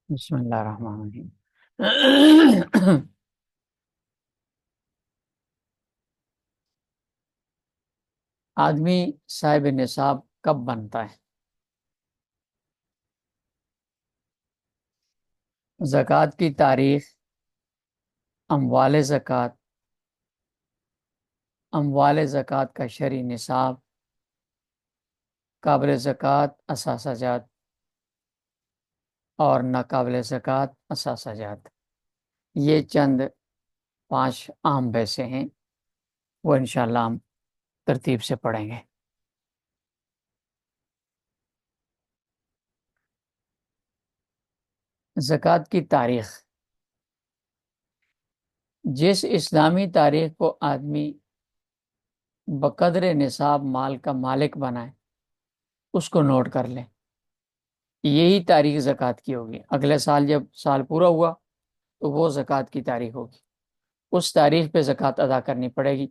بسم اللہ الرحمن الرحیم۔ آدمی صاحب نصاب کب بنتا ہے؟ زکوٰۃ کی تاریخ، اموال زکوٰۃ، اموال زکوٰۃ کا شرعی نصاب، قابل زکوٰۃ اثاثہ جات اور ناقابل زکوٰۃ اثاثہ جات، یہ چند 5 عام بحثیں ہیں، وہ انشاءاللہ ہم ترتیب سے پڑھیں گے۔ زکوٰۃ کی تاریخ، جس اسلامی تاریخ کو آدمی بقدر نصاب مال کا مالک بنائے اس کو نوٹ کر لیں، یہی تاریخ زکوٰۃ کی ہوگی۔ اگلے سال جب سال پورا ہوا تو وہ زکوٰۃ کی تاریخ ہوگی، اس تاریخ پہ زکوٰۃ ادا کرنی پڑے گی،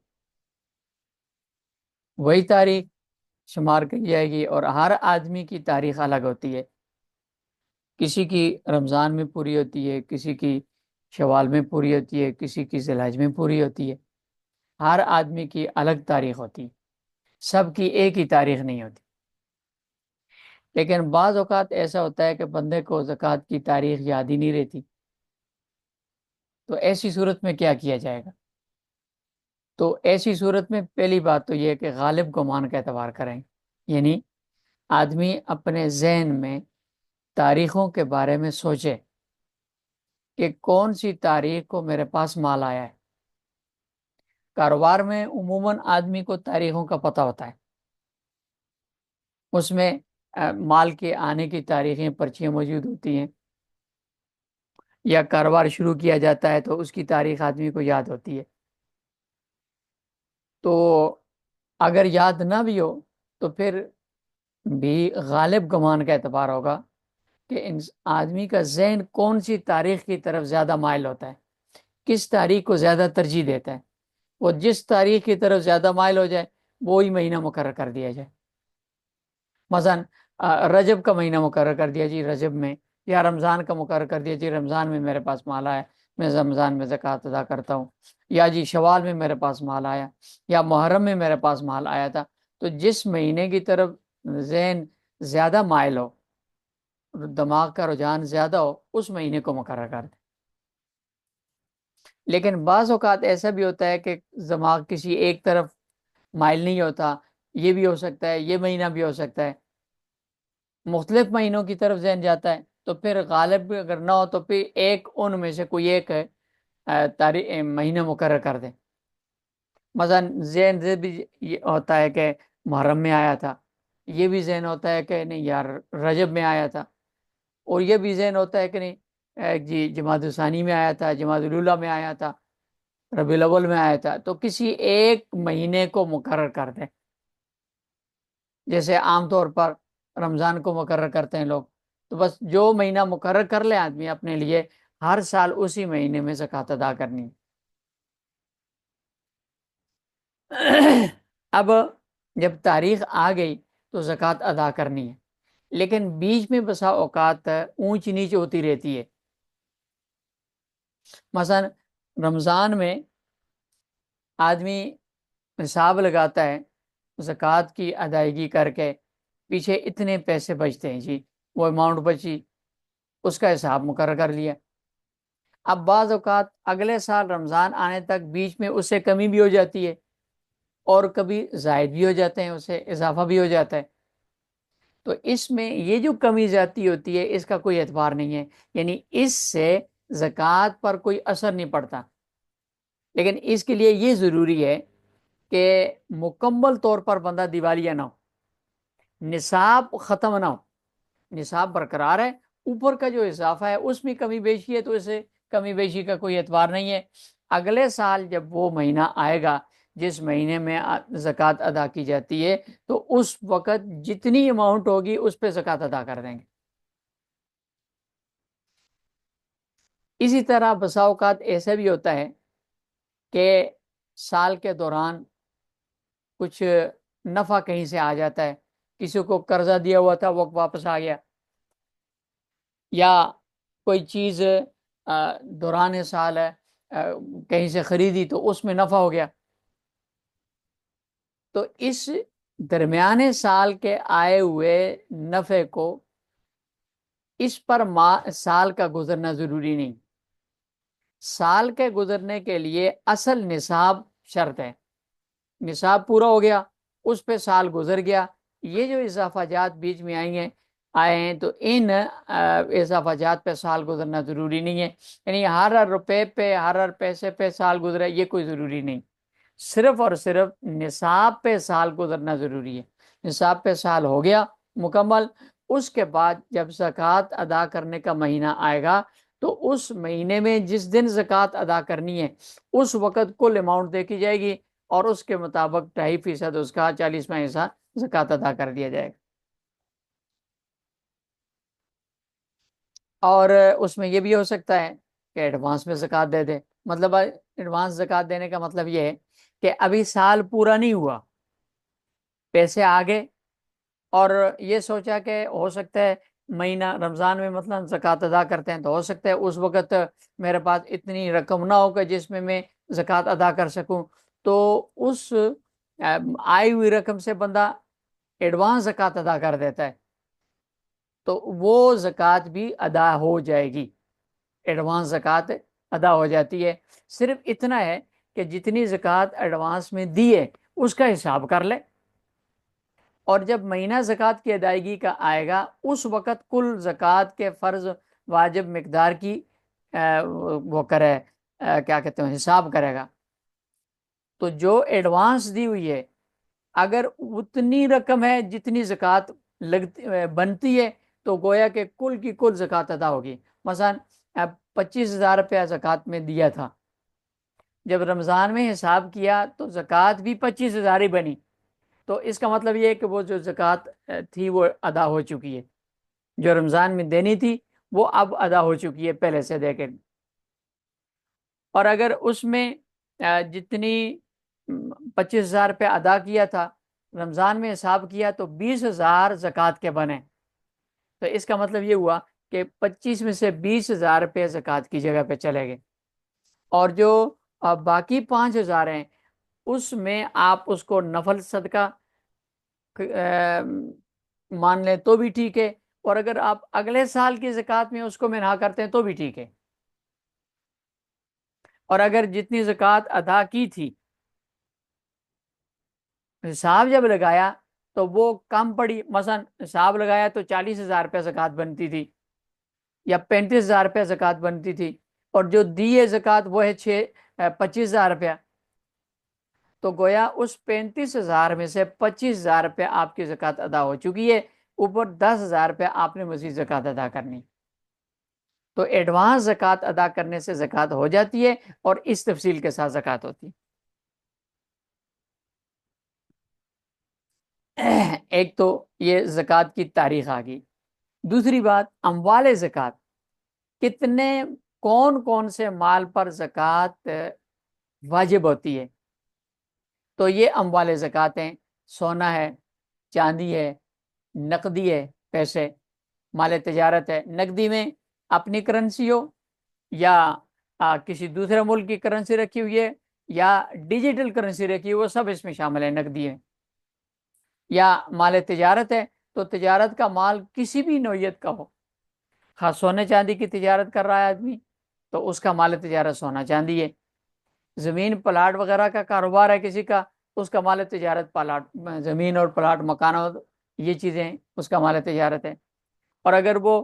وہی تاریخ شمار کی جائے گی۔ اور ہر آدمی کی تاریخ الگ ہوتی ہے، کسی کی رمضان میں پوری ہوتی ہے، کسی کی شوال میں پوری ہوتی ہے، کسی کی ذی الحج میں پوری ہوتی ہے، ہر آدمی کی الگ تاریخ ہوتی ہے، سب کی ایک ہی تاریخ نہیں ہوتی۔ لیکن بعض اوقات ایسا ہوتا ہے کہ بندے کو زکوٰۃ کی تاریخ یاد ہی نہیں رہتی، تو ایسی صورت میں کیا کیا جائے گا؟ تو ایسی صورت میں پہلی بات تو یہ ہے کہ غالب گمان کا اعتبار کریں، یعنی آدمی اپنے ذہن میں تاریخوں کے بارے میں سوچے کہ کون سی تاریخ کو میرے پاس مال آیا ہے۔ کاروبار میں عموماً آدمی کو تاریخوں کا پتہ ہوتا ہے، اس میں مال کے آنے کی تاریخیں پرچیاں موجود ہوتی ہیں، یا کاروبار شروع کیا جاتا ہے تو اس کی تاریخ آدمی کو یاد ہوتی ہے۔ تو اگر یاد نہ بھی ہو تو پھر بھی غالب گمان کا اعتبار ہوگا کہ آدمی کا ذہن کون سی تاریخ کی طرف زیادہ مائل ہوتا ہے، کس تاریخ کو زیادہ ترجیح دیتا ہے۔ وہ جس تاریخ کی طرف زیادہ مائل ہو جائے وہی مہینہ مقرر کر دیا جائے۔ مثلا رجب کا مہینہ مقرر کر دیا جی رجب میں، یا رمضان کا مقرر کر دیا جی رمضان میں میرے پاس مال آیا، میں رمضان میں زکوٰۃ ادا کرتا ہوں، یا جی شوال میں میرے پاس مال آیا، یا محرم میں میرے پاس مال آیا تھا۔ تو جس مہینے کی طرف ذہن زیادہ مائل ہو، دماغ کا رجحان زیادہ ہو، اس مہینے کو مقرر کر دیں۔ لیکن بعض اوقات ایسا بھی ہوتا ہے کہ دماغ کسی ایک طرف مائل نہیں ہوتا، یہ بھی ہو سکتا ہے، یہ مہینہ بھی ہو سکتا ہے، مختلف مہینوں کی طرف ذہن جاتا ہے، تو پھر غالب بھی اگر نہ ہو تو پھر ایک ان میں سے کوئی ایک تاریخ مہینہ مقرر کر دیں۔ مثلا ذہن سے بھی یہ ہوتا ہے کہ محرم میں آیا تھا، یہ بھی ذہن ہوتا ہے کہ نہیں یار رجب میں آیا تھا، اور یہ بھی ذہن ہوتا ہے کہ نہیں جی جمادی الثانی میں آیا تھا، جمادی الاولیٰ میں آیا تھا، ربیع الاول میں آیا تھا۔ تو کسی ایک مہینے کو مقرر کر دیں، جیسے عام طور پر رمضان کو مقرر کرتے ہیں لوگ، تو بس جو مہینہ مقرر کر لیں آدمی اپنے لیے، ہر سال اسی مہینے میں زکوٰۃ ادا کرنی۔ اب جب تاریخ آ گئی تو زکوٰۃ ادا کرنی ہے، لیکن بیچ میں بسا اوقات اونچ نیچ ہوتی رہتی ہے۔ مثلا رمضان میں آدمی حساب لگاتا ہے زکوٰۃ کی ادائیگی کر کے پیچھے اتنے پیسے بچتے ہیں جی، وہ اماؤنٹ بچی، اس کا حساب مقرر کر لیا۔ اب بعض اوقات اگلے سال رمضان آنے تک بیچ میں اس سے کمی بھی ہو جاتی ہے، اور کبھی زائد بھی ہو جاتے ہیں، اس سے اضافہ بھی ہو جاتا ہے۔ تو اس میں یہ جو کمی زیادتی ہوتی ہے اس کا کوئی اعتبار نہیں ہے، یعنی اس سے زکوٰۃ پر کوئی اثر نہیں پڑتا۔ لیکن اس کے لیے یہ ضروری ہے کہ مکمل طور پر بندہ دیوالیہ نہ ہو، نصاب ختم نہ ہو، نصاب برقرار ہے، اوپر کا جو اضافہ ہے اس میں کمی بیشی ہے تو اسے کمی بیشی کا کوئی اعتبار نہیں ہے۔ اگلے سال جب وہ مہینہ آئے گا جس مہینے میں زکوٰۃ ادا کی جاتی ہے، تو اس وقت جتنی اماؤنٹ ہوگی اس پہ زکوٰۃ ادا کر دیں گے۔ اسی طرح بسا اوقات ایسا بھی ہوتا ہے کہ سال کے دوران کچھ نفع کہیں سے آ جاتا ہے، کسی کو قرضہ دیا ہوا تھا وہ واپس آ گیا، یا کوئی چیز دوران سال ہے کہیں سے خریدی تو اس میں نفع ہو گیا، تو اس درمیانے سال کے آئے ہوئے نفع کو اس پر سال کا گزرنا ضروری نہیں، سال کے گزرنے کے لیے اصل نصاب شرط ہے، نصاب پورا ہو گیا اس پہ سال گزر گیا، یہ جو اضافہ جات بیچ میں آئے ہیں تو ان اضافہ جات پہ سال گزرنا ضروری نہیں ہے، یعنی ہر روپے پہ ہر پیسے پہ سال گزرے یہ کوئی ضروری نہیں، صرف اور صرف نصاب پہ سال گزرنا ضروری ہے، نصاب پہ سال ہو گیا مکمل، اس کے بعد جب زکوٰۃ ادا کرنے کا مہینہ آئے گا تو اس مہینے میں جس دن زکوٰۃ ادا کرنی ہے اس وقت کل اماؤنٹ دیکھی جائے گی اور اس کے مطابق 2.5% اس کا 40واں حصہ زکوٰۃ ادا کر دیا جائے گا۔ اور اس میں یہ بھی ہو سکتا ہے کہ ایڈوانس میں زکوٰۃ دے دے، مطلب ایڈوانس زکوٰۃ دینے کا مطلب یہ ہے کہ ابھی سال پورا نہیں ہوا، پیسے آگے اور یہ سوچا کہ ہو سکتا ہے مہینہ رمضان میں مثلا زکوٰۃ ادا کرتے ہیں تو ہو سکتا ہے اس وقت میرے پاس اتنی رقم نہ ہو کہ جس میں زکوٰۃ ادا کر سکوں، تو اس آئی ہوئی رقم سے بندہ ایڈوانس زکوٰۃ ادا کر دیتا ہے تو وہ زکوٰۃ بھی ادا ہو جائے گی، ایڈوانس زکوٰۃ ادا ہو جاتی ہے، صرف اتنا ہے کہ جتنی زکوٰۃ ایڈوانس میں دی ہے اس کا حساب کر لے، اور جب مہینہ زکوٰۃ کی ادائیگی کا آئے گا اس وقت کل زکوٰۃ کے فرض واجب مقدار کی وہ کرے کیا کہتے ہیں حساب کرے گا، تو جو ایڈوانس دی ہوئی ہے اگر اتنی رقم ہے جتنی زکوٰۃ بنتی ہے تو گویا کہ کل کی کل زکوٰۃ ادا ہوگی، مثلا 25,000 روپیہ زکوٰۃ میں دیا تھا، جب رمضان میں حساب کیا تو زکوٰۃ بھی 25,000 ہی بنی، تو اس کا مطلب یہ ہے کہ وہ جو زکوٰۃ تھی وہ ادا ہو چکی ہے، جو رمضان میں دینی تھی وہ اب ادا ہو چکی ہے پہلے سے دے کے، اور اگر اس میں جتنی 25,000 روپے ادا کیا تھا رمضان میں حساب کیا تو 20,000 زکوٰۃ کے بنے، تو اس کا مطلب یہ ہوا کہ 25 میں سے 20,000 روپے زکوٰۃ کی جگہ پہ چلے گئے، اور جو باقی 5,000 ہیں اس میں آپ اس کو نفل صدقہ مان لیں تو بھی ٹھیک ہے، اور اگر آپ اگلے سال کی زکوٰۃ میں اس کو منہا کرتے ہیں تو بھی ٹھیک ہے، اور اگر جتنی زکوٰۃ ادا کی تھی حساب جب لگایا تو وہ کم پڑی، مثلا حساب لگایا تو 40,000 روپے زکوٰۃ بنتی تھی یا 35,000 روپے زکوٰۃ بنتی تھی، اور جو دیے زکوٰۃ وہ ہے 25,000 روپیہ، تو گویا اس 35,000 میں سے 25,000 روپے آپ کی زکوٰۃ ادا ہو چکی ہے، اوپر 10,000 روپے آپ نے مزید زکوٰۃ ادا کرنی، تو ایڈوانس زکوٰۃ ادا کرنے سے زکوٰۃ ہو جاتی ہے اور اس تفصیل کے ساتھ زکوٰۃ ہوتی ہے۔ ایک تو یہ زکوٰۃ کی تاریخ آ گئی، دوسری بات اموال زکوٰۃ، کتنے کون کون سے مال پر زکوٰۃ واجب ہوتی ہے، تو یہ اموال زکوٰۃ ہیں، سونا ہے، چاندی ہے، نقدی ہے، پیسے، مال تجارت ہے، نقدی میں اپنی کرنسی ہو یا کسی دوسرے ملک کی کرنسی رکھی ہوئی ہے یا ڈیجیٹل کرنسی رکھی ہوئی، وہ سب اس میں شامل ہے نقدی ہے، یا مال تجارت ہے تو تجارت کا مال کسی بھی نوعیت کا ہو، خاص سونے چاندی کی تجارت کر رہا ہے آدمی تو اس کا مال تجارت سونا چاندی ہے، زمین پلاٹ وغیرہ کا کاروبار ہے کسی کا، اس کا مال تجارت پلاٹ، زمین اور پلاٹ مکان اور یہ چیزیں اس کا مال تجارت ہے، اور اگر وہ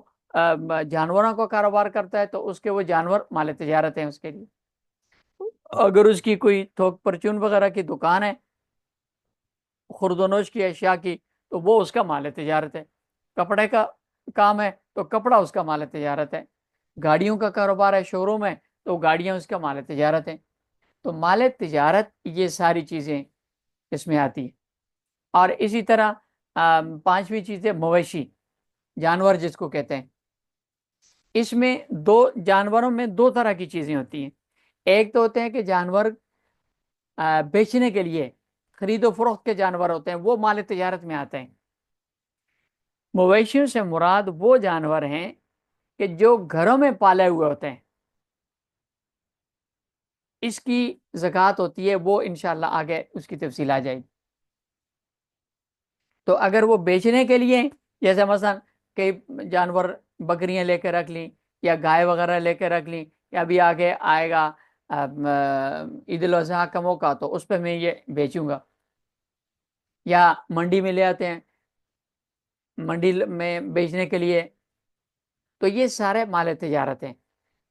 جانوروں کا کاروبار کرتا ہے تو اس کے وہ جانور مال تجارت ہیں اس کے لیے، اگر اس کی کوئی تھوک پرچون وغیرہ کی دکان ہے خرد و نوش کی اشیاء کی تو وہ اس کا مال تجارت ہے، کپڑے کا کام ہے تو کپڑا اس کا مال تجارت ہے، گاڑیوں کا کاروبار ہے شو روم ہے تو گاڑیاں اس کا مال تجارت ہے، تو مال تجارت یہ ساری چیزیں اس میں آتی ہیں، اور اسی طرح پانچویں چیز ہے مویشی، جانور جس کو کہتے ہیں، اس میں جانوروں میں دو طرح کی چیزیں ہوتی ہیں، ایک تو ہوتے ہیں کہ جانور بیچنے کے لیے خرید و فروخت کے جانور ہوتے ہیں، وہ مال تجارت میں آتے ہیں، مویشیوں سے مراد وہ جانور ہیں کہ جو گھروں میں پالے ہوئے ہوتے ہیں اس کی زکوٰۃ ہوتی ہے، وہ انشاءاللہ آگے اس کی تفصیل آ جائے گی۔ تو اگر وہ بیچنے کے لیے، جیسے مثلا کئی جانور بکریاں لے کے رکھ لیں یا گائے وغیرہ لے کے رکھ لیں، یا ابھی آگے آئے گا عید الاضحیٰ کا موقع، تو اس پہ میں یہ بیچوں گا، یا منڈی میں لے آتے ہیں منڈی میں بیچنے کے لیے، تو یہ سارے مال تجارت ہیں،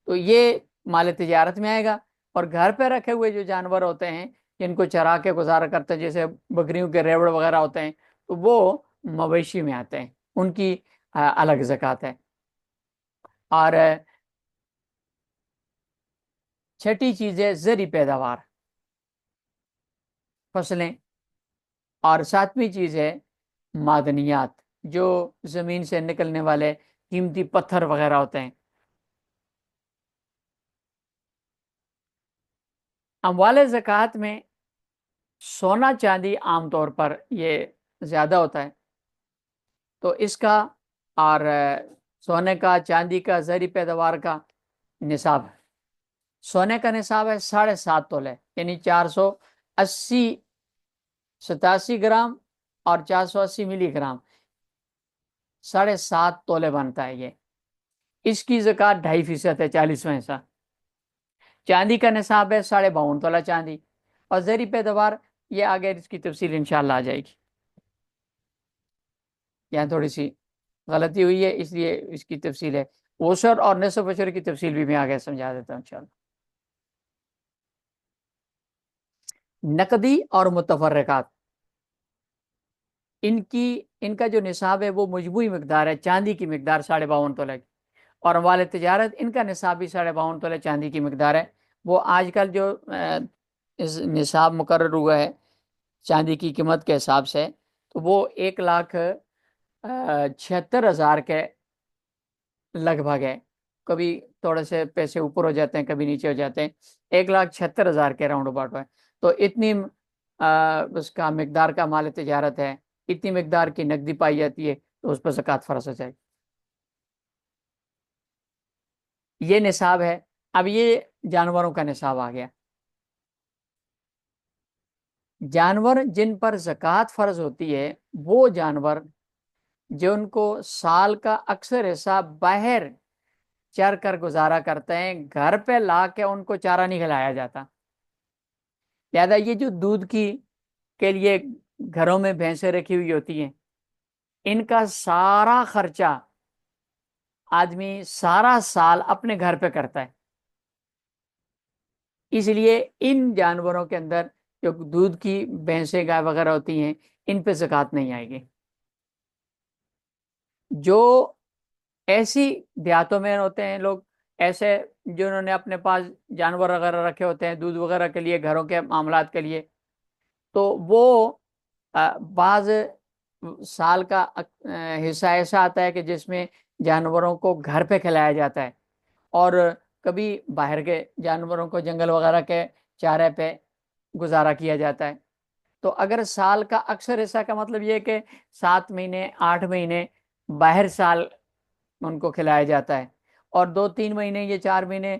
تو یہ مال تجارت میں آئے گا۔ اور گھر پہ رکھے ہوئے جو جانور ہوتے ہیں جن کو چرا کے گزارا کرتے ہیں، جیسے بکریوں کے ریوڑ وغیرہ ہوتے ہیں، تو وہ مویشی میں آتے ہیں، ان کی الگ زکوٰۃ ہے۔ اور چھٹی چیز ہے زرعی پیداوار، فصلیں، اور ساتویں چیز ہے معدنیات، جو زمین سے نکلنے والے قیمتی پتھر وغیرہ ہوتے ہیں۔ اموال زکوٰۃ میں سونا چاندی عام طور پر یہ زیادہ ہوتا ہے، تو اس کا اور سونے کا چاندی کا زرعی پیداوار کا نصاب ہے۔ سونے کا نصاب ہے 7.5 تولے، یعنی 487 گرام اور 480 ملی گرام، 7.5 تولے بنتا ہے یہ۔ اس کی زکوٰۃ 2.5% ہے، 40واں حصہ۔ چاندی کا نصاب ہے 52.5 تولہ چاندی، اور زرعی پیداوار یہ آگے اس کی تفصیل انشاءاللہ آ جائے گی۔ یہاں تھوڑی سی غلطی ہوئی ہے، اس لیے اس کی تفصیل ہے، عشر اور نصف عشر کی تفصیل بھی میں آگے سمجھا دیتا ہوں انشاءاللہ۔ نقدی اور متفرقات، ان کا جو نصاب ہے وہ مجموعی مقدار ہے، چاندی کی مقدار 52.5 تولہ کی، اور اموال تجارت ان کا نصاب بھی 52.5 تولہ چاندی کی مقدار ہے۔ وہ آج کل جو نصاب مقرر ہوا ہے چاندی کی قیمت کے حساب سے، تو وہ 1,76,000 کے لگ بھگ ہے، کبھی تھوڑے سے پیسے اوپر ہو جاتے ہیں کبھی نیچے ہو جاتے ہیں، 1,76,000 کے راؤنڈ اباؤٹ ہے۔ تو اتنی اس کا مقدار کا مال تجارت ہے، اتنی مقدار کی نقدی پائی جاتی ہے، تو اس پر زکوٰۃ فرض ہو جائے گی۔ یہ نصاب ہے۔ اب یہ جانوروں کا نصاب آ گیا۔ جانور جن پر زکوٰۃ فرض ہوتی ہے وہ جانور جو ان کو سال کا اکثر حصہ باہر چر کر گزارا کرتے ہیں، گھر پہ لا کے ان کو چارہ نہیں کھلایا جاتا، لہذا یہ جو دودھ کے لیے گھروں میں بھینسیں رکھی ہوئی ہوتی ہیں، ان کا سارا خرچہ آدمی سارا سال اپنے گھر پہ کرتا ہے، اس لیے ان جانوروں کے اندر جو دودھ کی بھینسیں گائے وغیرہ ہوتی ہیں ان پہ زکوٰۃ نہیں آئے گی۔ جو ایسی دیہاتوں میں ہوتے ہیں لوگ، ایسے جنہوں نے اپنے پاس جانور وغیرہ رکھے ہوتے ہیں دودھ وغیرہ کے لیے، گھروں کے معاملات کے لیے، تو وہ بعض سال کا حصہ ایسا آتا ہے کہ جس میں جانوروں کو گھر پہ کھلایا جاتا ہے، اور کبھی باہر کے جانوروں کو جنگل وغیرہ کے چارے پہ گزارا کیا جاتا ہے۔ تو اگر سال کا اکثر حصہ کا مطلب یہ ہے کہ 7 مہینے 8 مہینے باہر سال ان کو کھلایا جاتا ہے، اور 2-3 مہینے یہ 4 مہینے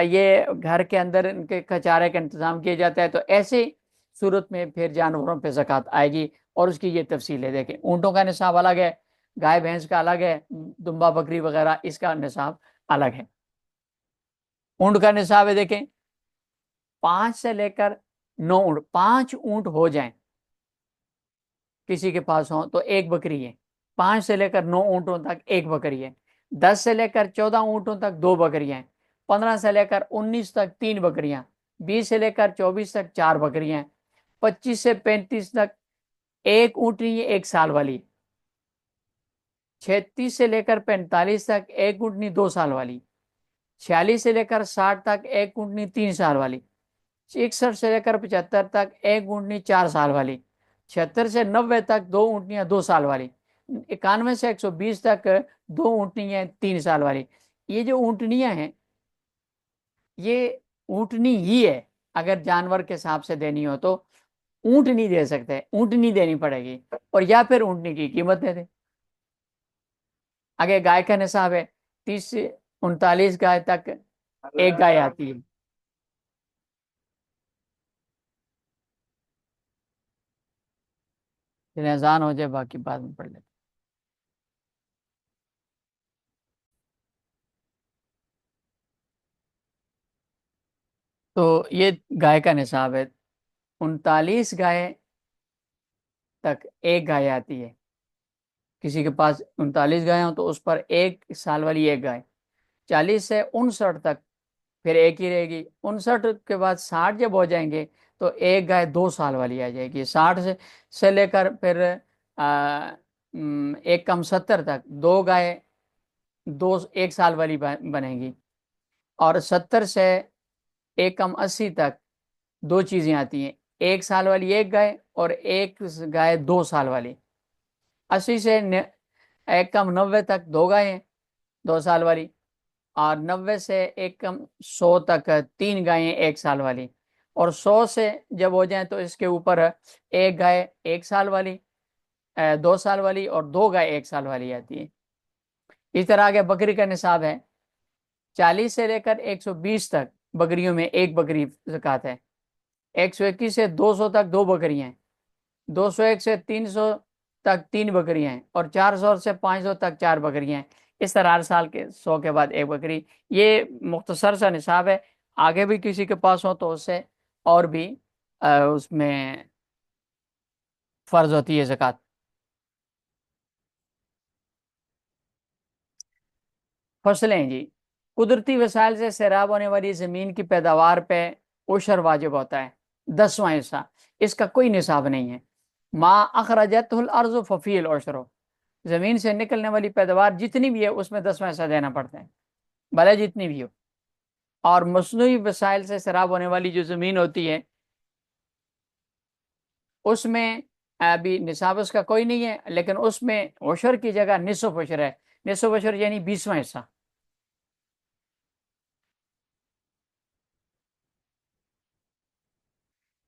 یہ گھر کے اندر ان کے چارے کا انتظام کیا جاتا ہے، تو ایسے صورت میں پھر جانوروں پہ زکوٰۃ آئے گی، اور اس کی یہ تفصیل ہے۔ دیکھیں اونٹوں کا نصاب الگ ہے، گائے بھینس کا الگ ہے، دمبا بکری وغیرہ اس کا نصاب الگ ہے۔ اونٹ کا نصاب ہے، دیکھیں 5 سے لے کر 9 اونٹ، 5 اونٹ ہو جائیں کسی کے پاس ہوں تو ایک بکری ہے، 5 سے لے کر 9 اونٹوں تک ایک بکری ہے، 10 سے لے کر 14 اونٹوں تک 2 بکریاں ہیں، 15 سے لے کر 19 تک 3 بکریاں، 20 سے لے کر 24 تک 4 بکریاں ہیں، 25 سے 35 تک ایک اونٹنی ہے 1 سال والی، 36 سے لے کر 45 تک ایک اونٹنی 2 سال والی، 46 سے لے کر 60 تک ایک اونٹنی 3 سال والی، 61 سے لے کر 75 تک ایک اونٹنی 4 سال والی، 76 سے 90 تک 2 اونٹنیاں 2 سال والی، 91 سے 120 تک 2 اونٹنیاں 3 سال والی۔ یہ جو اونٹنیاں ہیں یہ اونٹنی ہی ہے، اگر جانور کے حساب سے دینی ہو تو اونٹ نہیں دے سکتے، اونٹنی دینی پڑے گی، اور یا پھر اونٹنی کی قیمت دے دیں۔ اگر گائے کا نصاب ہے 30 سے 39 گائے تک ایک گائے آتی ہے. پھر اذان ہو جائے باقی بعد میں پڑھ لیتے. تو یہ گائے کا نصاب ہے. 39 گائے تک ایک گائے آتی ہے. کسی کے پاس 39 گائے ہوں تو اس پر 1 سال والی ایک گائے. 40 سے 59 تک پھر ایک ہی رہے گی. 59 کے بعد 60 جب ہو جائیں گے تو ایک گائے 2 سال والی آ جائے گی. 60 سے لے کر پھر ایک کم 70 تک دو گائے 1 سال والی بنے گی. اور 70 سے ایک کم 80 تک دو چیزیں آتی ہیں. 1 سال والی ایک گائے اور ایک گائے 2 سال والی. 80 سے ایک کم 90 تک دو گائیں 2 سال والی. اور 90 سے ایک کم 100 تک 3 گائیں 1 سال والی. اور 100 سے جب ہو جائیں تو اس کے اوپر ایک گائے 1 سال والی 2 سال والی اور دو گائے 1 سال والی آتی ہے. اس طرح آگے بکری کا نصاب ہے. 40 سے لے کر 120 تک بکریوں میں ایک بکری زکوٰۃ ہے. 121 سے 200 تک دو بکریاں ہیں. 201 سے 300 تک 3 بکریاں ہیں. اور 400 سے 500 تک 4 بکریاں ہیں. اس طرح ہر سال کے 100 کے بعد ایک بکری. یہ مختصر سا نصاب ہے. آگے بھی کسی کے پاس ہو تو اس سے اور بھی اس میں فرض ہوتی ہے زکوٰۃ. فصلیں جی. قدرتی وسائل سے سیراب ہونے والی زمین کی پیداوار پہ عشر واجب ہوتا ہے 10واں حصہ. اس کا کوئی نصاب نہیں ہے. ما اخرجت الارض ففی العشر. زمین سے نکلنے والی پیداوار جتنی بھی ہے اس میں 10واں حصہ دینا پڑتا ہے بھلے جتنی بھی ہو. اور مصنوعی وسائل سے سیراب ہونے والی جو زمین ہوتی ہے اس میں ابھی نصاب اس کا کوئی نہیں ہے، لیکن اس میں عشر کی جگہ نصف عشر ہے. نصف عشر یعنی 20واں حصہ.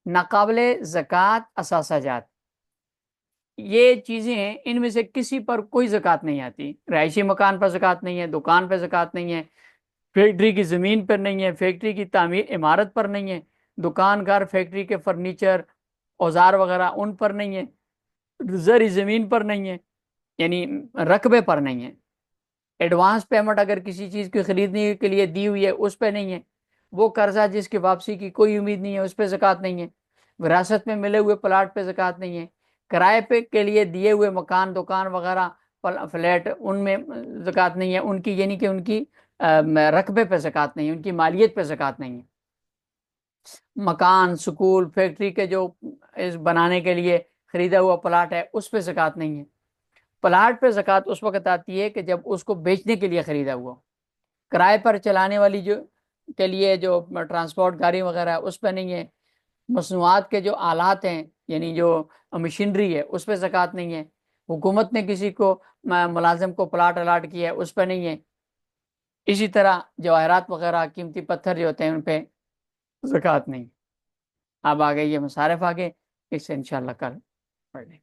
ناقابل زکوٰۃ اثاثہ جات یہ چیزیں ہیں، ان میں سے کسی پر کوئی زکوٰۃ نہیں آتی. رہائشی مکان پر زکوٰۃ نہیں ہے، دکان پہ زکوٰۃ نہیں ہے، فیکٹری کی زمین پر نہیں ہے، فیکٹری کی تعمیر عمارت پر نہیں ہے، دکان گھر فیکٹری کے فرنیچر اوزار وغیرہ ان پر نہیں ہے، زرعی زمین پر نہیں ہے، یعنی رقبے پر نہیں ہے. ایڈوانس پیمنٹ اگر کسی چیز کی خریدنے کے لیے دی ہوئی ہے اس پہ نہیں ہے. وہ قرضہ جس کی واپسی کی کوئی امید نہیں ہے اس پہ زکوٰۃ نہیں ہے. وراثت میں ملے ہوئے پلاٹ پہ زکوٰۃ نہیں ہے. کرائے پہ کے لیے دیے ہوئے مکان دکان وغیرہ فلیٹ ان میں زکوٰۃ نہیں ہے. ان کی یعنی کہ ان کی رقبے پہ زکوٰۃ نہیں ہے، ان کی مالیت پہ زکوٰۃ نہیں ہے. مکان سکول فیکٹری کے جو اس بنانے کے لیے خریدا ہوا پلاٹ ہے اس پہ زکوٰۃ نہیں ہے. پلاٹ پہ زکوٰۃ اس وقت آتی ہے کہ جب اس کو بیچنے کے لیے خریدا ہوا. کرائے پر چلانے والی جو کے لیے جو ٹرانسپورٹ گاڑی وغیرہ ہے اس پہ نہیں ہے. مصنوعات کے جو آلات ہیں یعنی جو مشینری ہے اس پہ زکوٰۃ نہیں ہے. حکومت نے کسی کو ملازم کو پلاٹ الاٹ کیا ہے اس پہ نہیں ہے. اسی طرح جواہرات وغیرہ قیمتی پتھر جو ہوتے ہیں ان پہ زکوٰۃ نہیں. اب آگے یہ مصارف آگے اس سے انشاءاللہ کل پڑھ لیں.